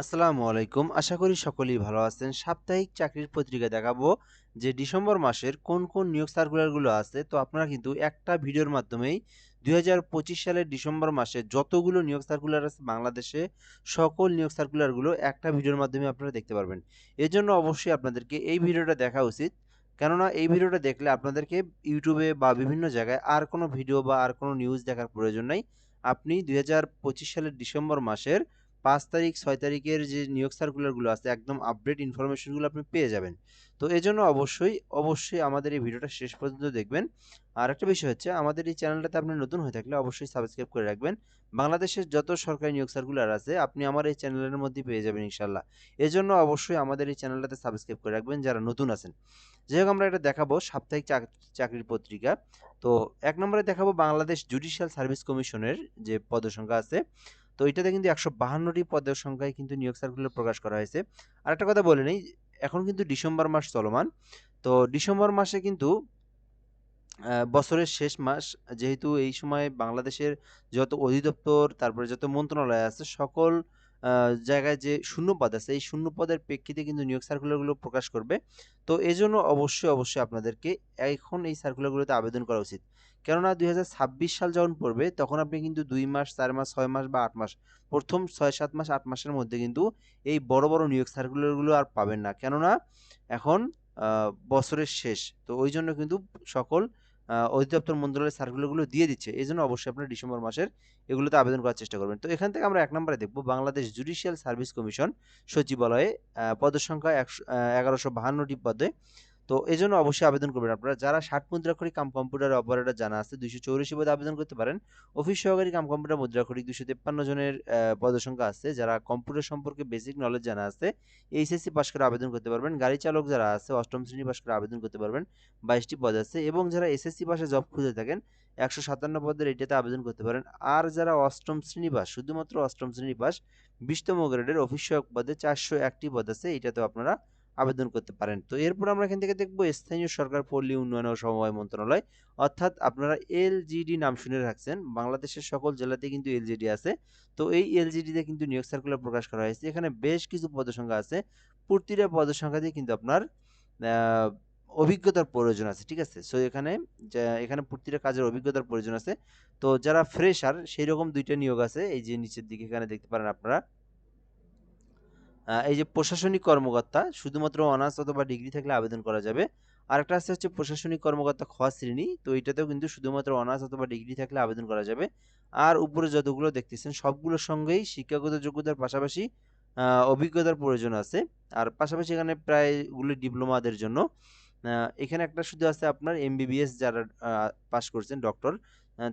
আসসালামু আলাইকুম। আশা করি সকলেই ভালো আছেন। সাপ্তাহিক চাকরির পত্রিকা দেখাবো যে ডিসেম্বর মাসের কোন নিয়োগ সার্কুলারগুলো আছে। তো আপনারা কিন্তু একটা ভিডিওর মাধ্যমেই ২০২৫ সালের ডিসেম্বর মাসে যতগুলো নিয়োগ সার্কুলার আছে বাংলাদেশে সকল নিয়োগ সার্কুলারগুলো একটা ভিডিওর মাধ্যমে আপনারা দেখতে পারবেন। এজন্য অবশ্যই আপনাদেরকে এই ভিডিওটা দেখা উচিত। কেননা এই ভিডিওটা দেখলে আপনাদেরকে YouTube এ বা বিভিন্ন জায়গায় আর কোনো ভিডিও বা আর কোনো নিউজ দেখার প্রয়োজন নাই। আপনি ২০২৫ সালের ডিসেম্বর মাসের ৫ তারিখ ৬ তারিখের যে নিয়োগ সার্কুলারগুলো আছে একদম আপডেট ইনফরমেশনগুলো আপনি পেয়ে যাবেন। তো এজন্য অবশ্যই আমাদের এই ভিডিওটা শেষ পর্যন্ত দেখবেন। আরেকটা বিষয় হচ্ছে আমাদের এই চ্যানেলটাতে আপনি নতুন হয়ে থাকলে অবশ্যই সাবস্ক্রাইব করে রাখবেন। বাংলাদেশের যত সরকারি নিয়োগ সার্কুলার আছে আপনি আমার এই চ্যানেলের মধ্যেই পেয়ে যাবেন ইনশাআল্লাহ। এজন্য অবশ্যই আমাদের এই চ্যানেলটাতে সাবস্ক্রাইব করে রাখবেন যারা নতুন আছেন। যাই হোক আমরা এটা দেখাবো সাপ্তাহিক চাকরির পত্রিকা। তো ১ নম্বরে দেখাবো বাংলাদেশ জুডিশিয়াল সার্ভিস কমিশনের যে পদসংখ্যা আছে। তো এটাতে কিন্তু ১৫২ টি পদের সংখ্যায় কিন্তু নিয়োগ সার্কুলার প্রকাশ করা হয়েছে। আরেকটা কথা বলে নেই, এখন কিন্তু ডিসেম্বর মাস চলমান। তো ডিসেম্বর মাসে কিন্তু বছরের শেষ মাস, যেহেতু এই সময় বাংলাদেশের যত অধিদপ্তর তারপরে যত মন্ত্রণালয় আছে সকল জায়গায় যে শূন্য পদ আছে এই শূন্য পদের প্রেক্ষিতে কিন্তু নিয়োগ সার্কুলারগুলো প্রকাশ করবে। তো এজন্য অবশ্যই আপনাদেরকে এখন এই সার্কুলারগুলোতে আবেদন করা উচিত। কেননা ২০২৬ সাল যখন পড়বে তখন আপনি কিন্তু ২ মাস, ৪ মাস, ৬ মাস বা ৮ মাস, প্রথম ৬-৭ মাস ৮ মাসের মধ্যে কিন্তু এই বড় নিয়োগ সার্কুলারগুলো আর পাবেন না। কেননা এখন বছরের শেষ। তো ওইজন্য কিন্তু সকল অধিদপ্তর মন্ত্রণালয় সার্কুলারগুলো দিয়ে দিচ্ছে। এজন্য অবশ্যই আপনারা ডিসেম্বর মাসের এগুলোতে আবেদন করার চেষ্টা করবেন। তো এখান থেকে আমরা ১ নম্বরে দেখব বাংলাদেশ জুডিশিয়াল সার্ভিস কমিশন সচিবালয়ে পদের সংখ্যা ১১৫২ টি পদে। তো এজন্য অবশ্যই আবেদন করবেন আপনারা। যারা ৬০ মুদ্রাক্ষরিক কাম কম্পিউটার অপারেটর জানা আছে ২৮৪ পদে আবেদন করতে পারেন। অফিস সহকারী কাম কম্পিউটার মুদ্রাক্ষরিক ২৫৩ জনের পদসংখ্যা আছে। যারা কম্পিউটার সম্পর্কে বেসিক নলেজ জানা আছে এইচএসসি পাস করে আবেদন করতে পারবেন। গাড়ি চালক যারা আছে ৮ম শ্রেণী পাস করে আবেদন করতে পারবেন। ২২ টি পদ আছে এবং যারা এসএসসি পাশে জব খুঁজে থাকেন ১৫৭ পদের এটাতে আবেদন করতে পারেন। আর যারা ৮ম শ্রেণী পাস, শুধুমাত্র ৮ম শ্রেণী পাস ২০তম গ্রেডের অফিস সহায়ক পদে ৪০১ টি পদ আছে, এটাতেও আপনারা আবেদন করতে পারেন। তো এরপর আমরা এখান থেকে দেখব স্থানীয় সরকার পল্লী উন্নয়ন ও সমবায় মন্ত্রণালয়, অর্থাৎ আপনারা এলজিডি নাম শুনে রাখছেন। বাংলাদেশের সকল জেলাতে কিন্তু এলজিডি আছে। তো এই এলজিডিতে কিন্তু নিয়োগ সার্কুলার প্রকাশ করা হয়েছে। এখানে বেশ কিছু পদসংখ্যা আছে। প্রতিটা পদসংখ্যাতেই কিন্তু আপনার অভিজ্ঞতার প্রয়োজন আছে। ঠিক আছে? সো এখানে প্রতিটা কাজের অভিজ্ঞতার প্রয়োজন আছে। তো যারা ফ্রেশার সেইরকম ২ টা নিয়োগ আছে। এই যে নিচের দিকে এখানে দেখতে পারেন আপনারা। এই যে প্রশাসনিক কর্মকর্তা শুধুমাত্র অনার্স অথবা ডিগ্রি থাকলে আবেদন করা যাবে। আরেকটা হচ্ছে প্রশাসনিক কর্মকর্তা খ শ্রেণী। তো এটাতেও কিন্তু শুধুমাত্র অনার্স অথবা ডিগ্রি থাকলে আবেদন করা যাবে। আর উপরে যতগুলো দেখতেছেন সবগুলোর সঙ্গেই শিক্ষাগত যোগ্যতার পাশাপাশি অভিজ্ঞতার প্রয়োজন আছে। আর পাশাপাশি এখানে প্রায়গুলি ডিপ্লোমাদের জন্য। এখানে একটা শুধু আছে আপনার এমবিবিএস যারা পাস করছেন ডক্টর,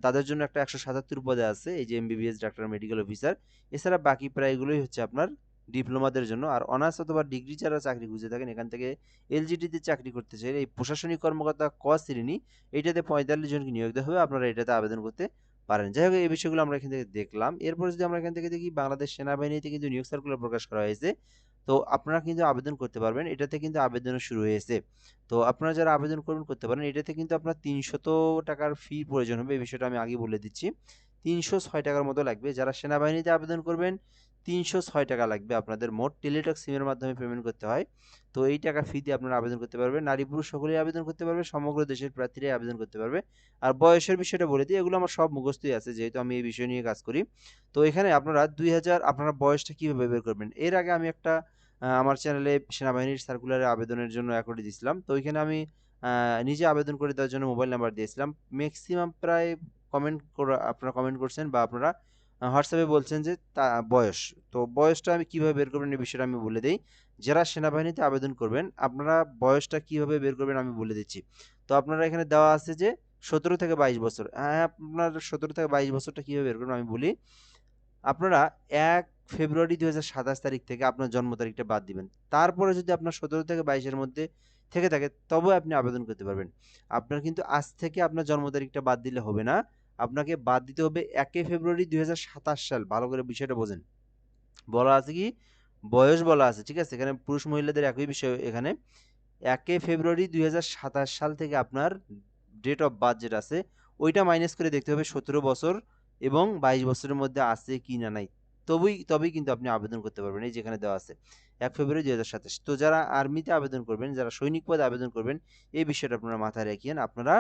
তাদের জন্য একটা ১৭৭ পদে আছে এই যে এমবিবিএস ডাক্তার মেডিকেল অফিসার। এছাড়া বাকি প্রায়গুলোই হচ্ছে আপনার ডিপ্লোমাদের জন্য। আর অনার্স অথবা ডিগ্রি যারা চাকরি খুঁজে থাকেন এখান থেকে এলজিডিতে চাকরি করতে চাইলে এই প্রশাসনিক কর্মকর্তা ক শ্রেণী এইটাতে ৪৫ জনকে নিয়োগ দেওয়া হবে, আপনারা এটাতে আবেদন করতে পারেন। যাই হোক এই বিষয়গুলো আমরা এখান থেকে দেখলাম। এরপরে যদি আমরা এখান থেকে দেখি বাংলাদেশ সেনাবাহিনীতে কিন্তু নিয়োগ সার্কুলার প্রকাশ করা হয়েছে। তো আপনারা কিন্তু আবেদন করতে পারবেন। এটাতে কিন্তু আবেদনও শুরু হয়েছে। তো আপনারা যারা আবেদন করবেন করতে পারেন। এটাতে কিন্তু আপনার ৳৩০০ ফি প্রয়োজন হবে। এই বিষয়টা আমি আগেই বলে দিচ্ছি। ৳৩০৬ মতো লাগবে। যারা সেনাবাহিনীতে আবেদন করবেন ৳৩০৬ লাগবে আপনাদের মোট। টেলিটক সিমের মাধ্যমে পেমেন্ট করতে হয়। তো এই টাকা ফি দিয়ে আপনারা আবেদন করতে পারবেন। নারী পুরুষ সকলেই আবেদন করতে পারবে। সমগ্র দেশের প্রার্থীরাই আবেদন করতে পারবে। আর বয়সের বিষয়টা বলে দিই, এগুলো আমার সব মুখস্থই আছে যেহেতু আমি এই বিষয় নিয়ে কাজ করি। তো এখানে আপনারা ২০০০ আপনারা বয়সটা কিভাবে বের করবেন? এর আগে আমি একটা আমার চ্যানেলে সেনাবাহিনীর সার্কুলারে আবেদনের জন্য করে দিয়েছিলাম। তো ওইখানে আমি নিজে আবেদন করে দেওয়ার জন্য মোবাইল নাম্বার দিয়েছিলাম। মেক্সিমাম প্রায় আপনারা কমেন্ট করছেন বা আপনারা হোয়াটসঅ্যাপে বলছেন যে বয়স। তো বয়সটা আমি কিভাবে বের করবেন এই বিষয়টা আমি বলে দেই। যারা সেনাবাহিনীতে আবেদন করবেন আপনারা বয়সটা কিভাবে বের করবেন আমি বলে দিচ্ছি। তো আপনারা এখানে দেওয়া আছে যে ১৭ থেকে ২২ বছর। হ্যাঁ, আপনার ১৭ থেকে ২২ বছরটা কিভাবে বের করবেন আমি বলি। আপনারা ১ ফেব্রুয়ারি ২০২৭ তারিখ থেকে আপনার জন্ম তারিখটা বাদ দিবেন। তারপরে যদি আপনার ১৭ থেকে ২২ এর মধ্যে থেকে থাকে তবেও আপনি আবেদন করতে পারবেন। আপনার কিন্তু আজ থেকে আপনার জন্ম তারিখটা বাদ দিলে হবে না। আপনাকে বাদ দিতে হবে ১ ফেব্রুয়ারি ২০২৭ সাল। ভালো করে বিষয়টা বোঝেন। বলা আছে কি বয়স বলা আছে, ঠিক আছে? এখানে পুরুষ মহিলাদের একই বিষয় এখানে। ১ ফেব্রুয়ারি ২০২৭ সাল থেকে আপনার ডেট অফ বার্থ যেটা আছে ওইটা মাইনাস করে দেখতে হবে ১৭ বছর এবং ২২ বছরের মধ্যে আছে কি না নাই। তবেই কিন্তু আপনি আবেদন করতে পারবেন। এই যেখানে দেওয়া আছে 1 ফেব্রুয়ারি 2027। তো যারা আর্মিতে আবেদন করবেন, যারা সৈনিক পদে আবেদন করবেন, এই বিষয়টা আপনারা মাথায় রাখিয়েন। আপনারা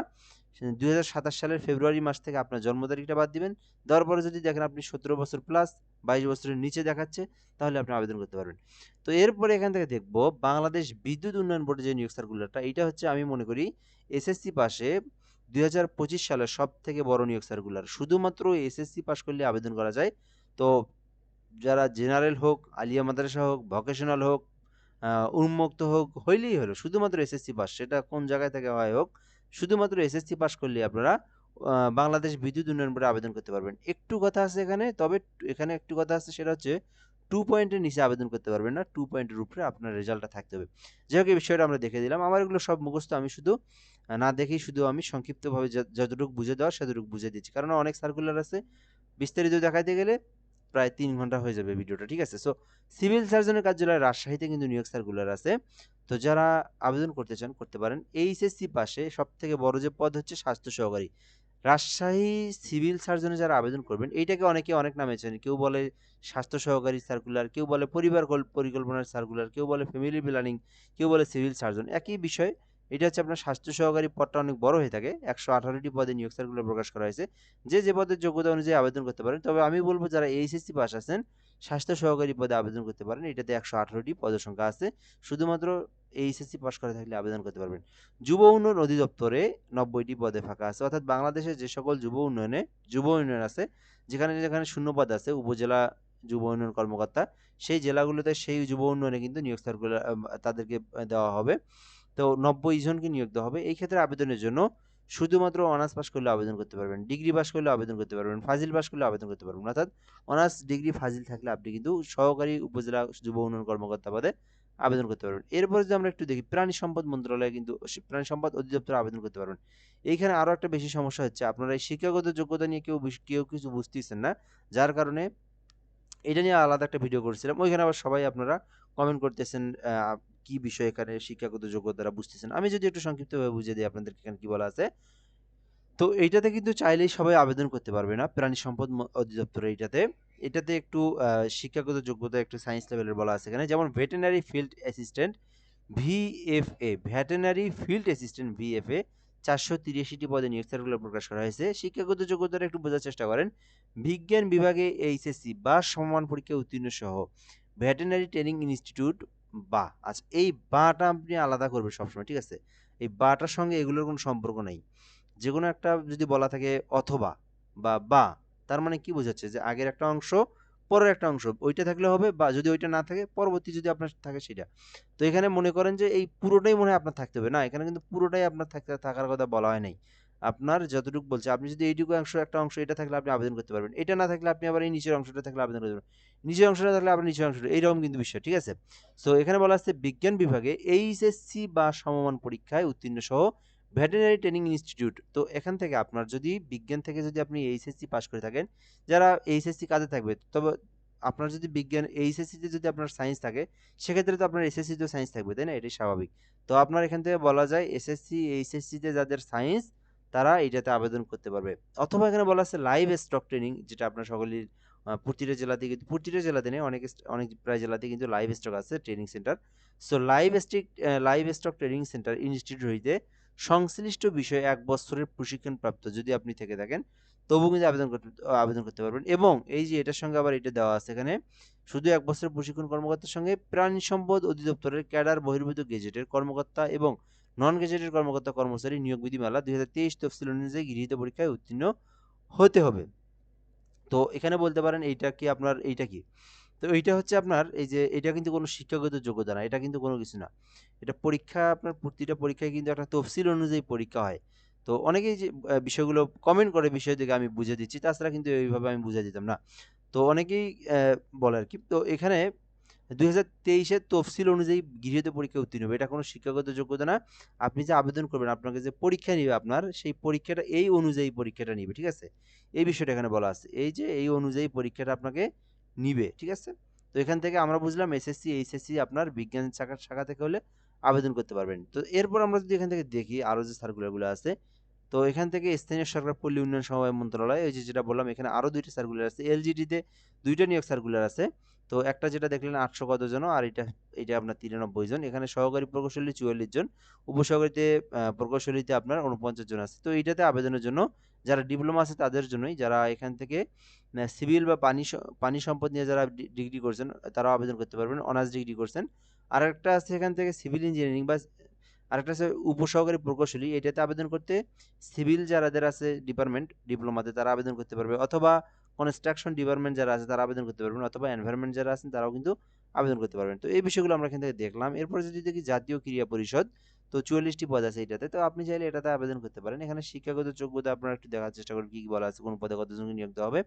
2027 সালের ফেব্রুয়ারি মাস থেকে আপনার জন্ম তারিখটা বাদ দিবেন। দেওয়ার পরে যদি দেখেন আপনি 17 বছর প্লাস 22 বছরের নিচে দেখাচ্ছে, তাহলে আপনি আবেদন করতে পারবেন। তো এরপরে এখান থেকে দেখব বাংলাদেশ বিদ্যুৎ উন্নয়ন বোর্ডের যে নিয়োগ সার্কুলারটা, এইটা হচ্ছে আমি মনে করি এসএসসি পাশে 2025 সালের সবথেকে বড় নিয়োগ সার্কুলার। শুধুমাত্র এসএসসি পাস করলে আবেদন করা যায়। তো যারা জেনারেল হোক, আলিয়া মাদ্রাসা হোক, ভকেশনাল হোক, উন্মুক্ত হোক, হইলেই হলো। শুধুমাত্র এসএসসি পাস, সেটা কোন জায়গায় থেকে হয় হোক, শুধুমাত্র এসএসসি পাস করলেই আপনারা বাংলাদেশ বিদ্যুৎ উন্নয়ন বোর্ডে আবেদন করতে পারবেন। একটু কথা আছে এখানে, তবে এখানে একটু কথা আছে, সেটা হচ্ছে 2 পয়েন্টের নিচে আবেদন করতে পারবেন না। 2 পয়েন্টের উপরে আপনার রেজাল্টটা থাকতে হবে। যাই হোক, এই বিষয়টা আমরা দেখে দিলাম। আমার এগুলো সব মুখস্থ, আমি শুধু না দেখেই শুধু আমি সংক্ষিপ্তভাবে যতটুকু বুঝে দেওয়ার সেতটুকু বুঝে দিচ্ছি। কারণ অনেক সার্কুলার আছে, বিস্তারিত দেখাইতে গেলে প্রায় 3 ঘন্টা হয়ে যাবে ভিডিওটা, ঠিক আছে? সো সিভিল সার্জনের কার্যালয় রাজশাহীতে কিন্তু নিয়োগ সার্কুলার আছে। তো যারা আবেদন করতে চান করতে পারেন। এইচএসসি পাশে সবথেকে বড় যে পদ হচ্ছে স্বাস্থ্য সহকারী। রাজশাহী সিভিল সার্জনে যারা আবেদন করবেন, এইটাকে অনেকে অনেক নামে চেনে। কেউ বলে স্বাস্থ্য সহকারী সার্কুলার, কেউ বলে পরিবার পরিকল্পনার সার্কুলার, কেউ বলে ফ্যামিলি প্ল্যানিং, কেউ বলে সিভিল সার্জন। একই বিষয়। এটা হচ্ছে আপনার স্বাস্থ্য সহকারী পদটা অনেক বড় হয়ে থাকে। 118টি পদে নিয়োগ সার্কুলার প্রকাশ করা হয়েছে। যে পদের যোগ্যতা অনুযায়ী আবেদন করতে পারেন। তবে আমি বলবো যারা এইচএসসি পাস আছেন, স্বাস্থ্য সহকারী পদে আবেদন করতে পারেন। এটাতে 118টি পদের সংখ্যা আছে। শুধুমাত্র এইচএসসি পাস করা থাকলে আবেদন করতে পারবেন। যুব উন্নয়ন অধিদপ্তরে 90টি পদে ফাঁকা আছে। অর্থাৎ বাংলাদেশে যে সকল যুব উন্নয়ন আছে, যেখানে যেখানে শূন্য পদ আছে, উপজেলা যুব উন্নয়ন কর্মকর্তা, সেই জেলাগুলোতে সেই যুব উন্নয়নে কিন্তু নিয়োগ সার্কুলার তাদেরকে দেওয়া হবে। তো 90 জনকে নিয়োগ দেওয়া হবে। এই ক্ষেত্রে আবেদনের জন্য শুধুমাত্র অনার্স পাস করলে আবেদন করতে পারবেন, ডিগ্রি পাস করলে আবেদন করতে পারবেন, ফাজিল পাস করলে আবেদন করতে পারবেন। অর্থাৎ অনার্স, ডিগ্রি, ফাজিল থাকলে আপনি কিন্তু সহকারী উপজেলা যুব উন্নয়ন কর্মকর্তা পদে আবেদন করতে পারবেন। এরপরে যদি আমরা একটু দেখি, প্রাণী সম্পদ মন্ত্রণালয়ে কিন্তু প্রাণী সম্পদ অধিদপ্তরে আবেদন করতে পারবেন। এইখানে আরো একটা বেশি সমস্যা হচ্ছে, আপনারা এই শিক্ষাগত যোগ্যতা নিয়ে কেউ কিছু বুঝতেছেন না, যার কারণে এটা নিয়ে আলাদা একটা ভিডিও করেছিলাম। ওইখানে আবার সবাই আপনারা কমেন্ট করতেছেন কি বিষয় এখানে শিক্ষাগত যোগ্যতারা বুঝতেছেন। আমি যদি একটু সংক্ষিপ্তভাবে বুঝিয়ে দিই আপনাদেরকে এখানে কি বলা আছে। তো এইটাতে কিন্তু চাইলেই সবাই আবেদন করতে পারবে না, প্রাণী সম্পদ অধিদপ্তরে। এটাতে একটু শিক্ষাগত যোগ্যতা একটু সায়েন্স লেভেলের বলা আছে এখানে। যেমন veterinary field assistant VFA, veterinary field assistant VFA 483টি পদে নিয়োগ সার্কুলার প্রকাশ করা হয়েছে। শিক্ষাগত যোগ্যতাটা একটু বোঝার চেষ্টা করেন। বিজ্ঞান বিভাগে এইচএসসি বা সমমান পরীক্ষায় উত্তীর্ণ সহ ভেটেরিনারি ট্রেনিং ইনস্টিটিউট বা, আচ্ছা এই বাটা আপনি আলাদা করবেন সবসময়, ঠিক আছে? এই বাটার সঙ্গে এগুলোর কোনো সম্পর্ক নাই। যেকোনো একটা যদি বলা থাকে অথবা বা, তার মানে কি বোঝাচ্ছে যে আগের একটা অংশ পরের একটা অংশ ওইটা থাকলে হবে, বা যদি ওইটা না থাকে পরবর্তী যদি আপনার থাকে সেটা। তো এখানে মনে করেন যে এই পুরোটাই মনে হয় আপনার থাকতে হবে, না এখানে কিন্তু পুরোটাই আপনার থাকার কথা বলা হয় নাই। আপনার যতটুকু বলছে, আপনি যদি এইটুকু অংশ একটা অংশ এটা থাকলে আপনি আবেদন করতে পারবেন, এটা না থাকলে আপনি আবার এই নিচের অংশটা থাকলে আবেদন করতে পারবেন, নিচের অংশটা থাকলে আবার নিচের অংশটা, এইরকম কিন্তু বিষয়, ঠিক আছে? সো এখানে বলা আছে বিজ্ঞান বিভাগে এইচএসসি বা সমমান পরীক্ষায় উত্তীর্ণ সহ ভেটেরিনারি ট্রেনিং ইনস্টিটিউট। তো এখান থেকে আপনার যদি বিজ্ঞান থেকে যদি আপনি এইচএসসি পাস করে থাকেন, যারা এইচএসসি কাজে থাকবে, তবে আপনার যদি বিজ্ঞান এইচএসসিতে যদি আপনার সায়েন্স থাকে, সেক্ষেত্রে তো আপনার এসএসসিতেও সায়েন্স থাকবে, তাই না? এটাই স্বাভাবিক। তো আপনার এখান থেকে বলা যায় এসএসসি এইচএসসিতে যাদের সায়েন্স, তারা এইটাতে আবেদন করতে পারবে। অথবা এখানে বলা আছে লাইভ স্টক ট্রেনিং, যেটা আপনার সকলের প্রতিটা জেলাতে, কিন্তু প্রতিটা জেলাতে নেই, অনেক প্রায় জেলাতে কিন্তু লাইভ স্টক আছে training centre. So live stock training centre institute হইতে সংশ্লিষ্ট বিষয়ে 1 বছরের প্রশিক্ষণ প্রাপ্ত যদি আপনি থেকে থাকেন, তবুও কিন্তু আবেদন করতে পারবেন। এবং এই যে এটার সঙ্গে আবার এটা দেওয়া আছে এখানে, শুধু 1 বছরের প্রশিক্ষণ কর্মকর্তার সঙ্গে প্রাণী সম্পদ অধিদপ্তরের ক্যাডার বহির্ভূত গেজেটের কর্মকর্তা এবং নন গেজেটেড কর্মকর্তা কর্মচারী নিয়োগ বিধিমালা 2023 তফসিল অনুযায়ী গৃহীত পরীক্ষায় উত্তীর্ণ হতে হবে। তো এখানে বলতে পারেন এইটা কি আপনার, এইটা কি? তো এইটা হচ্ছে আপনার, এই যে এটা কিন্তু কোনো শিক্ষাগত যোগ্যতা না, এটা কিন্তু কোনো কিছু না। এটা পরীক্ষা, আপনার প্রতিটা পরীক্ষায় কিন্তু একটা তফসিল অনুযায়ী পরীক্ষা হয়। তো অনেকেই যে বিষয়গুলো কমেন্ট করে, বিষয় থেকে আমি বুঝে দিচ্ছি, তাছাড়া কিন্তু এইভাবে আমি বুঝে দিতাম না। তো অনেকেই বলে আর কি। তো এখানে 2023-এর তফসিল অনুযায়ী গৃহীত পরীক্ষায় উত্তীর্ণ হবে, এটা কোনো শিক্ষাগত যোগ্যতা না। আপনি যে আবেদন করবেন, আপনাকে যে পরীক্ষা নিবে আপনার, সেই পরীক্ষাটা এই অনুযায়ী পরীক্ষাটা নিবে, ঠিক আছে? এই বিষয়টা এখানে বলা আছে, এই যে এই অনুযায়ী পরীক্ষাটা আপনাকে নিবে, ঠিক আছে? তো এখান থেকে আমরা বুঝলাম এসএসসি এইচএসসি আপনার বিজ্ঞান শাখা থেকে হলে আবেদন করতে পারবেন। তো এরপর আমরা যদি এখান থেকে দেখি আরো যে সার্কুলারগুলো আছে, তো এখান থেকে স্থানীয় সরকার পল্লী উন্নয়ন সমবায় মন্ত্রণালয়, ওই যে যেটা বললাম এখানে আরও 2টা সার্কুলার আছে। এলজিডিতে 2টা নিয়োগ সার্কুলার আছে। তো একটা যেটা দেখলেন 800 কত জন, আর এটা আপনার 93 জন। এখানে সহকারী প্রকৌশলী 44 জন, উপসহকারীতে প্রকৌশলীতে আপনার 49 জন আছে। তো এইটাতে আবেদনের জন্য যারা ডিপ্লোমা আছে তাদের জন্যই, যারা এখান থেকে সিভিল বা পানি সম্পদ নিয়ে যারা ডিগ্রি করছেন তারাও আবেদন করতে পারবেন, অনার্স ডিগ্রি করছেন। আরেকটা আছে এখান থেকে সিভিল ইঞ্জিনিয়ারিং বা আরেকটা আছে উপসহকারী প্রকৌশলী, এটাতে আবেদন করতে সিভিল যাদের আছে ডিপার্টমেন্ট ডিপ্লোমাতে তারা আবেদন করতে পারবে, অথবা কনস্ট্রাকশন ডিপার্টমেন্ট যারা আছে তারা আবেদন করতে পারবেন, অথবা এনভায়রনমেন্ট যারা আছেন তারাও কিন্তু আবেদন করতে পারবেন। তো এই বিষয়গুলো আমরা এখান থেকে দেখলাম। এরপর যদি দেখি জাতীয় ক্রীড়া পরিষদ, তো 44টি পদ আছে এটাতে, তো আপনি চাইলে এটাতে আবেদন করতে পারেন। এখানে শিক্ষাগত যোগ্যতা আপনারা একটু দেখার চেষ্টা করেন কি কি বলা আছে, কোন পদে কতজনকে নিয়োগ দেওয়া হবে।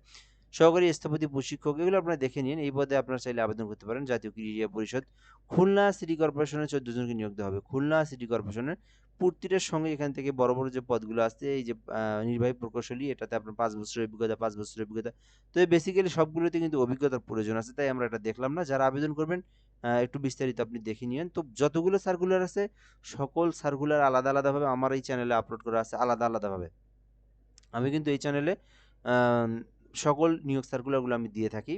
সহকারী স্থপতি প্রশিক্ষক, এগুলো আপনারা দেখে নিন। এই পদে আপনারা চাইলে আবেদন করতে পারেন। জাতীয় ক্রীড়া পরিষদ, খুলনা সিটি কর্পোরেশনের 14 জনকে নিয়োগ দেওয়া হবে। খুলনা সিটি কর্পোরেশনের পূর্তিটার সঙ্গে এখান থেকে বড় বড় যে পদগুলো আছে, এই যে নির্বাহী প্রকৌশলী, এটাতে আপনার 5 বছরের অভিজ্ঞতা, 5 বছরের অভিজ্ঞতা। তো এই বেসিক্যালি সবগুলোতে কিন্তু অভিজ্ঞতার প্রয়োজন আছে, তাই আমরা এটা দেখলাম না। যারা আবেদন করবেন একটু বিস্তারিত আপনি দেখে নিন। তো যতগুলো সার্কুলার আছে সকল সার্কুলার আলাদা আলাদাভাবে আমার এই চ্যানেলে আপলোড করা আছে আলাদা আলাদাভাবে। আমি কিন্তু এই চ্যানেলে সকল নিয়োগ সার্কুলারগুলো আমি দিয়ে থাকি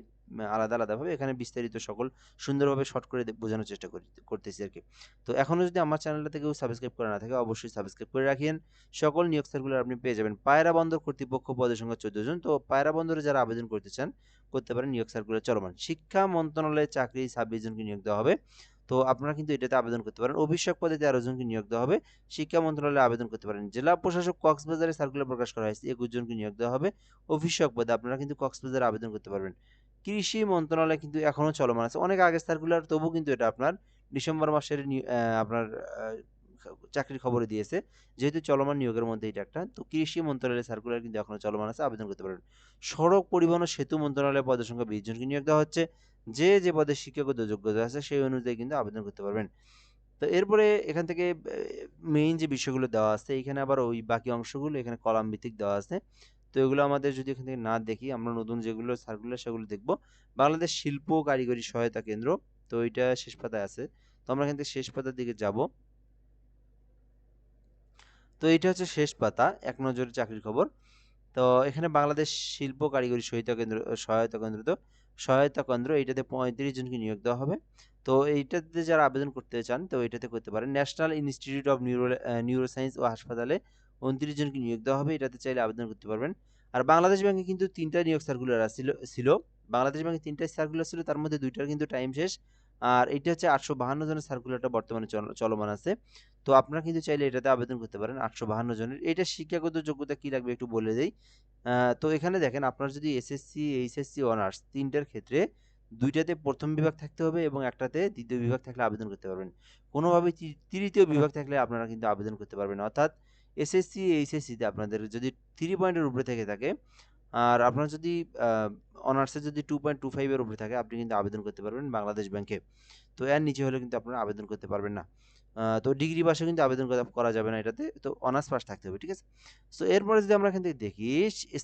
আলাদা আলাদাভাবে। এখানে বিস্তারিত সকল সুন্দরভাবে শর্ট করে বোঝানোর চেষ্টা করতেছি আর কি। তো এখনও যদি আমার চ্যানেলটাতে কেউ সাবস্ক্রাইব করা না থাকে অবশ্যই সাবস্ক্রাইব করে রাখিয়েন। সকল নিয়োগ সার্কুলার আপনি পেয়ে যাবেন। পায়রা বন্দর কর্তৃপক্ষ পদের সংখ্যা 14 জন। তো পায়রা বন্দরে যারা আবেদন করতে চান করতে পারেন, নিয়োগ সার্কুলার চলমান। শিক্ষা মন্ত্রণালয়ে চাকরি 26 জনকে নিয়োগ দেওয়া হবে। তো আপনারা কিন্তু এটাতে আবেদন করতে পারেন। অভিষেক পদে 13 জনকে নিয়োগ দেওয়া হবে। শিক্ষা মন্ত্রণালয়ে আবেদন করতে পারেন। জেলা প্রশাসক কক্সবাজারে সার্কুলার প্রকাশ করা হয়েছে, 21 জনকে নিয়োগ দেওয়া হবে। অভিষেক পদে আপনারা কিন্তু কক্সবাজারে আবেদন করতে পারবেন। কৃষি মন্ত্রণালয় কিন্তু এখনো চলমান আছে, অনেক আগের সার্কুলার, তবু কিন্তু এটা আপনার ডিসেম্বর মাসের আপনার চাকরির খবরে দিয়েছে, যেহেতু চলমান নিয়োগের মধ্যে এটা একটা। তো কৃষি মন্ত্রণালয়ের সার্কুলার কিন্তু এখনো চলমান আছে, আবেদন করতে পারবেন। সড়ক পরিবহন ও সেতু মন্ত্রণালয়ের পদের সংখ্যা 20 জনকে নিয়োগ দেওয়া হচ্ছে। যে পদে শিক্ষাগত যোগ্যতা আছে সেই অনুযায়ী কিন্তু আবেদন করতে পারবেন। তো এরপরে এখান থেকে মেইন যে বিষয়গুলো দেওয়া আছে, এখানে আবার ওই বাকি অংশগুলো এখানে কলাম ভিত্তিক দেওয়া আছে। তো এগুলো আমাদের যদি এখান থেকে না দেখি, আমরা নতুন যেগুলো সার্কুলার সেগুলো দেখব। বাংলাদেশ শিল্প ও কারিগরি সহায়তা কেন্দ্র, তো এটা শেষ পাতায় আছে। তো আমরা এখান থেকে শেষ পাতার দিকে যাব। তো এটা হচ্ছে শেষ পাতা, এক নজরে চাকরির খবর। তো এখানে বাংলাদেশ শিল্প কারিগরি সহায়তা কেন্দ্র এটাতে 35 জনকে নিয়োগ দেওয়া হবে। তো এইটাতে যারা আবেদন করতে চান তো এটাতে করতে পারেন। ন্যাশনাল ইনস্টিটিউট অফ নিউরোসায়েন্স ও হাসপাতালে 29 জনকে নিয়োগ দেওয়া হবে, এটাতে চাইলে আবেদন করতে পারবেন। আর বাংলাদেশ ব্যাংকে কিন্তু 3টা নিয়োগ সার্কুলার ছিল। বাংলাদেশ ব্যাংকে 3টা সার্কুলার ছিল, তার মধ্যে 2টার কিন্তু টাইম শেষ। আর এটা হচ্ছে 852 জনের সার্কুলারটা বর্তমানে চলমান আছে। তো আপনারা কিন্তু চাইলে এটাতে আবেদন করতে পারেন 852 জনের। এটা শিক্ষাগত যোগ্যতা কি লাগবে একটু বলে দেই। তো এখানে দেখেন, আপনার যদি এসএসসি, এইচএসসি, অনার্স 3টার ক্ষেত্রে 2টাতে প্রথম বিভাগ থাকতে হবে এবং একটাতে দ্বিতীয় বিভাগ থাকলে আবেদন করতে পারবেন। কোনোভাবেই তৃতীয় বিভাগ থাকলে আপনারা কিন্তু আবেদন করতে পারবেন না। অর্থাৎ এসএসসি, এইচএসসিতে আপনাদের যদি 3 পয়েন্টের উপরে থেকে থাকে, আর আপনার যদি অনার্সে যদি 2.25 এর উপরে থাকে, আপনি কিন্তু আবেদন করতে পারবেন বাংলাদেশ ব্যাংকে। তো এর নিচে হলে কিন্তু আপনারা আবেদন করতে পারবেন না। তো ডিগ্রি পাশে কিন্তু আবেদন করা যাবে না এটাতে, তো অনার্স পাস থাকতে হবে, ঠিক আছে। সো এরপরে যদি আমরা এখান থেকে দেখি,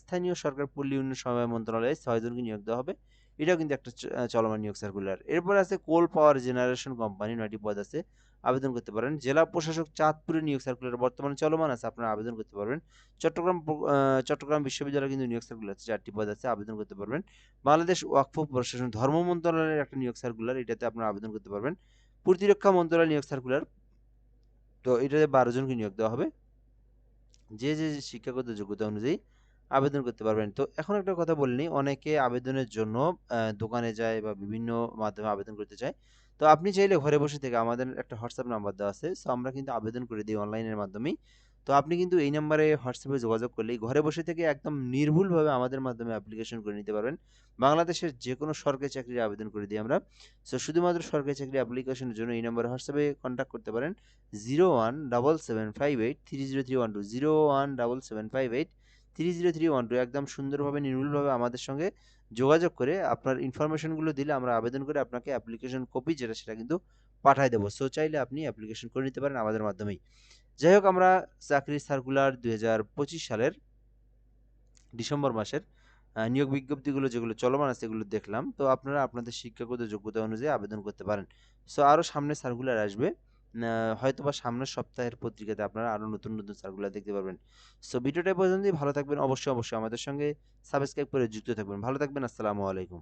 স্থানীয় সরকার পল্লী উন্নয়ন সমবায় মন্ত্রণালয়ে 6 জনকে নিয়োগ দেওয়া হবে, এটাও কিন্তু একটা চলমান নিয়োগ সার্কুলার। এরপর আছে কোল পাওয়ার জেনারেশন কোম্পানি, 9টি পদ আছে, আবেদন করতে পারেন। জেলা প্রশাসক চাঁদপুরে নিয়োগ সার্কুলার বর্তমানে চলমান আছে, আপনারা আবেদন করতে পারবেন। চট্টগ্রাম বিশ্ববিদ্যালয়ে কিন্তু নিয়োগ সার্কুলার আছে, 4টি পদ আছে, আবেদন করতে পারবেন। বাংলাদেশ ওয়াকফ প্রশাসন ধর্ম মন্ত্রণালয়ের একটা নিয়োগ সার্কুলার, এটাতে আপনারা আবেদন করতে পারবেন। প্রতিরক্ষা মন্ত্রণালয় নিয়োগ সার্কুলার, তো এটাতে 12 জনকে নিয়োগ দেওয়া হবে, যে শিক্ষাগত যোগ্যতা অনুযায়ী আবেদন করতে পারবেন। তো এখন একটা কথা বলে নিই, অনেকে আবেদনের জন্য দোকানে যায় বা বিভিন্ন মাধ্যমে আবেদন করতে চায়। তো আপনি চাইলে ঘরে বসে থেকে, আমাদের একটা হোয়াটসঅ্যাপ নাম্বার দেওয়া আছে, সো আমরা কিন্তু আবেদন করে দিই অনলাইনের মাধ্যমেই। তো আপনি কিন্তু এই নাম্বারে হোয়াটসঅ্যাপে যোগাযোগ করলেই ঘরে বসে থেকে একদম নির্ভুলভাবে আমাদের মাধ্যমে অ্যাপ্লিকেশন করে নিতে পারবেন। বাংলাদেশের যে কোনো সরকারি চাকরির আবেদন করে দিই আমরা। সো শুধুমাত্র সরকারি চাকরি অ্যাপ্লিকেশনের জন্য এই নাম্বারে হোয়াটসঅ্যাপে কন্ট্যাক্ট করতে পারেন। 0177583031 0177583031 একদম সুন্দরভাবে নির্ভুলভাবে আমাদের সঙ্গে যোগাযোগ করে আপনার ইনফরমেশনগুলো দিলে আমরা আবেদন করে আপনাকে অ্যাপ্লিকেশন কপি যেটা সেটা কিন্তু পাঠায় দেবো। সো চাইলে আপনি অ্যাপ্লিকেশন করে নিতে পারেন আমাদের মাধ্যমেই। যাই হোক, আমরা চাকরির সার্কুলার 2025 সালের ডিসেম্বর মাসের নিয়োগ বিজ্ঞপ্তিগুলো যেগুলো চলমান আছে এগুলো দেখলাম। তো আপনারা আপনাদের শিক্ষাগত যোগ্যতা অনুযায়ী আবেদন করতে পারেন। সো আরও সামনে সার্কুলার আসবে হয়তোবা সামনের সপ্তাহের পত্রিকাতে আপনারা আরো নতুন নতুন সার্কুলার দেখতে পারবেন। সো ভিডিওটা এই পর্যন্তই। ভালো থাকবেন। অবশ্যই আমাদের সঙ্গে সাবস্ক্রাইব করে যুক্ত থাকবেন। ভালো থাকবেন। আসসালামু আলাইকুম।